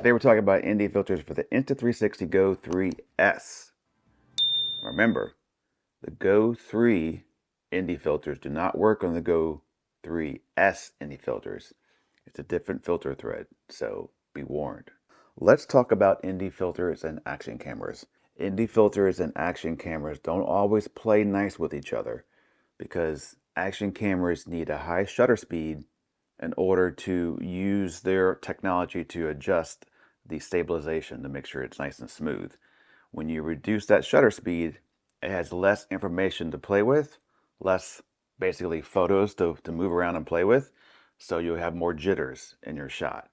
Today we're talking about ND filters for the Insta360 Go3S. Remember, the Go3 ND filters do not work on the Go3S ND filters. It's a different filter thread, so be warned. Let's talk about ND filters and action cameras. ND filters and action cameras don't always play nice with each other because action cameras need a high shutter speed in order to use their technology to adjust the stabilization to make sure it's nice and smooth. When you reduce that shutter speed, it has less information to play with, less basically photos to move around and play with, so you'll have more jitters in your shot.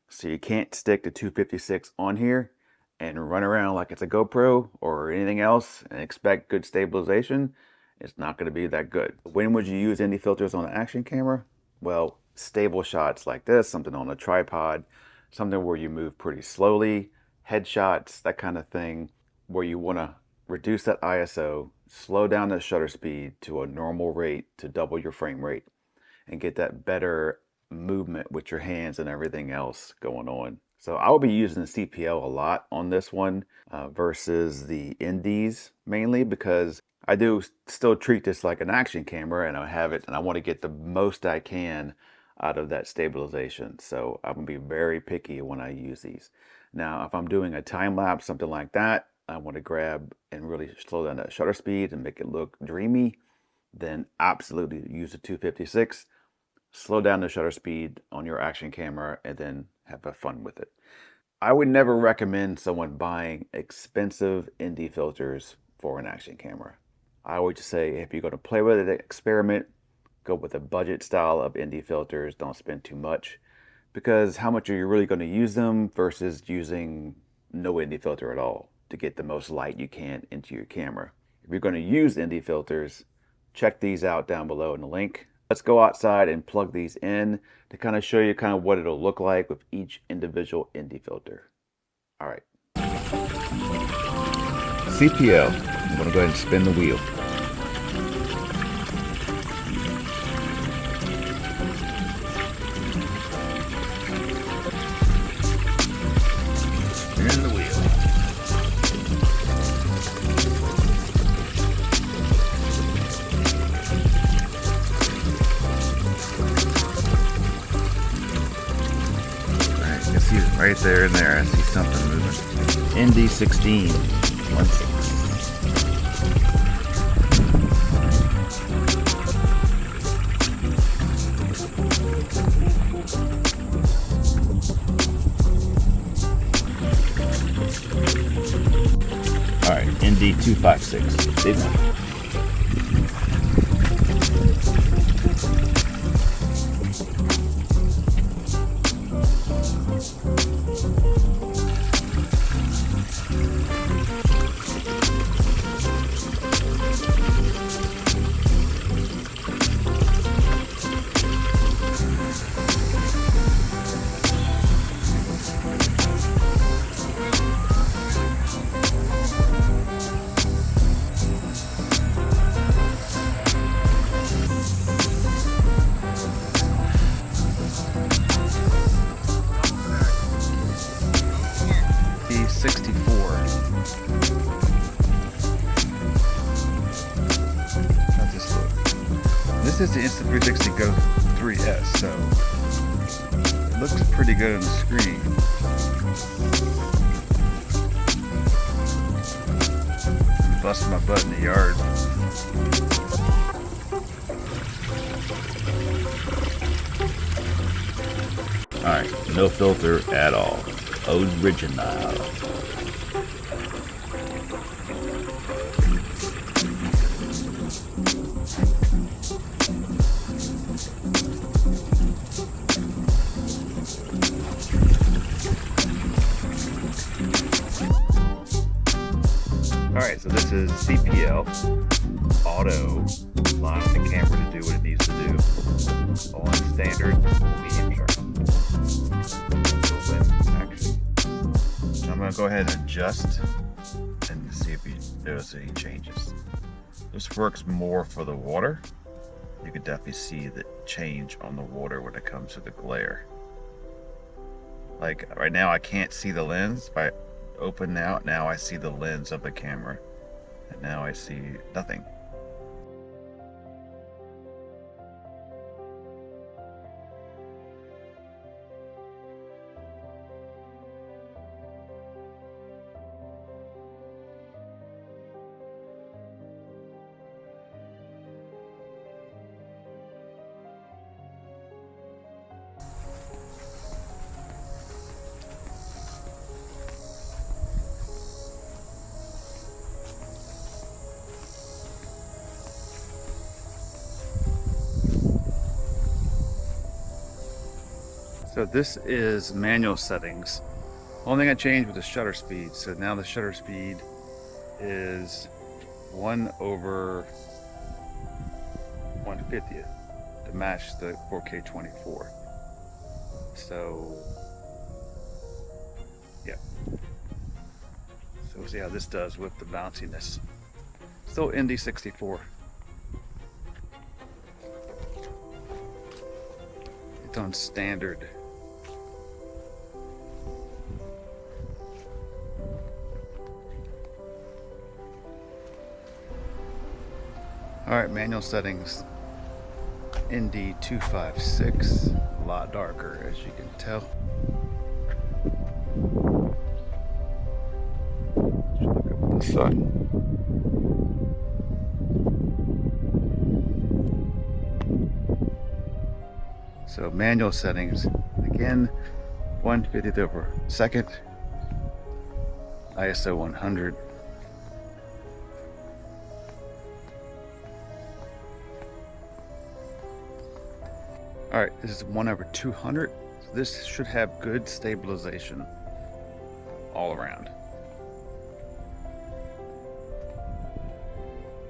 So you can't stick the 256 on here and run around like it's a GoPro or anything else and expect good stabilization. It's not going to be that good. When would you use ND filters on an action camera? Well, stable shots like this, something on a tripod, something where you move pretty slowly, headshots, that kind of thing, where you want to reduce that ISO, slow down the shutter speed to a normal rate to double your frame rate and get that better movement with your hands and everything else going on. So I will be using the CPL a lot on this one versus the NDs mainly because I do still treat this like an action camera and I have it and I want to get the most I can out of that stabilization. So I'm gonna be very picky when I use these. Now, if I'm doing a time lapse, something like that, I want to grab and really slow down that shutter speed and make it look dreamy, then absolutely use the 256. Slow down the shutter speed on your action camera and then have fun with it. I would never recommend someone buying expensive ND filters for an action camera. I would just say if you're going to play with it, experiment, go with a budget style of ND filters. Don't spend too much because how much are you really going to use them versus using no ND filter at all to get the most light you can into your camera. If you're going to use ND filters, check these out down below in the link. Let's go outside and plug these in to kind of show you kind of what it'll look like with each individual ND filter. All right. CPL, I'm going to go ahead and spin the wheel. Spin the wheel. See it right there and there. I see something moving. ND16 16. All right, ND256. Big one. This is the Insta360 Go3S, so it looks pretty good on the screen. I'm busting my butt in the yard. Alright, no filter at all. Original. Alright, so this is CPL auto, allowing the camera to do what it needs to do on standard medium sharp. Action. So I'm going to go ahead and adjust and see if you notice any changes. This works more for the water. You can definitely see the change on the water when it comes to the glare. Like right now I can't see the lens. If I open now I see the lens of the camera. And now I see nothing. So this is manual settings. Only thing I changed was the shutter speed. So now the shutter speed is 1/150th to match the 4K 24. So yeah. So we'll see how this does with the bounciness. Still Indy64. It's on standard. Alright, manual settings. Indy256, a lot darker as you can tell. Let's look up at the sun. So manual settings, again, 1/50th over second, ISO 100. All right, this is 1/200. So this should have good stabilization all around.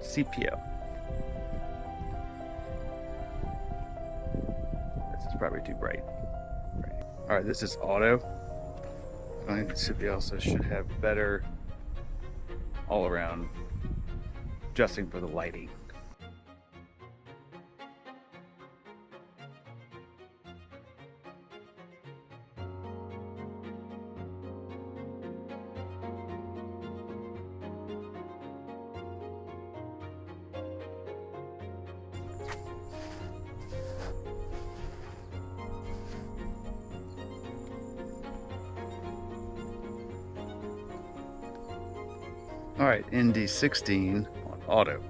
CPO. This is probably too bright. All right, this is auto. I think the CPO also should have better all around adjusting for the lighting. All right, Indy16 on auto.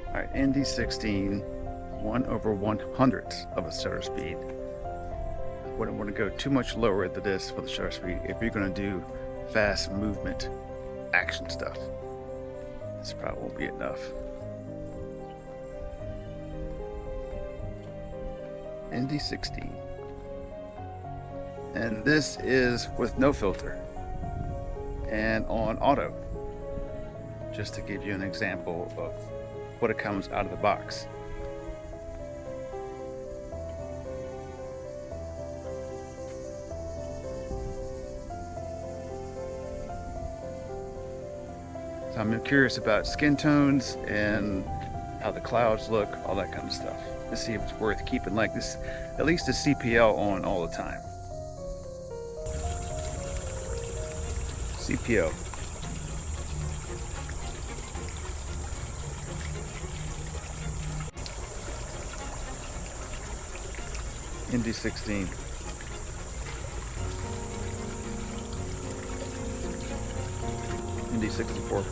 All right, Indy16. 1/100th of a shutter speed. I wouldn't want to go too much lower at the disc for the shutter speed if you're going to do fast movement action stuff. This probably won't be enough. Indy16. And this is with no filter and on auto, just to give you an example of what it comes out of the box. So I'm curious about skin tones and how the clouds look, all that kind of stuff. To see if it's worth keeping like this, at least the CPL on all the time. CPO. Indy16. Indy64.